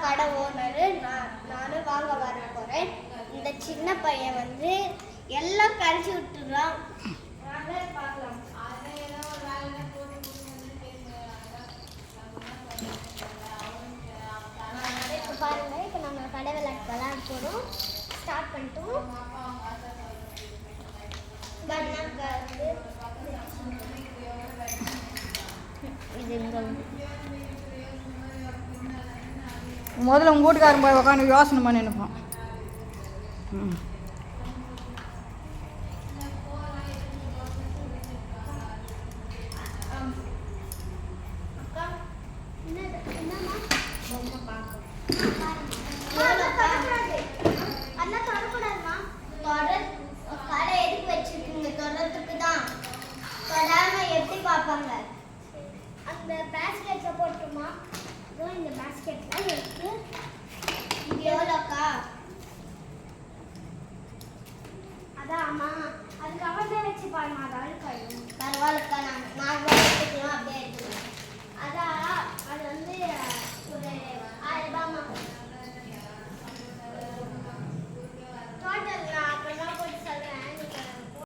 கடை ஓனரு. நானும் வாங்க வர போகிறேன். இந்த சின்ன பையன் வந்து எல்லாம் கரைச்சி விட்டுறான். பார்க்கலாம். இப்போ பாருங்க, இப்போ நம்ம கடை விளையாட போகிறோம். ஸ்டார்ட் பண்ணிட்டோம். முதல்ல உங்கள் வீட்டுக்காரன் போய் உட்காந்து யோசனை பண்ணி நினைப்போம். பார்ப்பாங்க. அந்த பாஸ்கெட்ல போட்டுமா? இந்த பாஸ்கெட்ல இருக்கு. இது எவ்வளோக்கா? அதான் அம்மா, அது கவர்ல வச்சு பாருமா. அது அழுக்காயிடும். பரவாயில்லக்கா,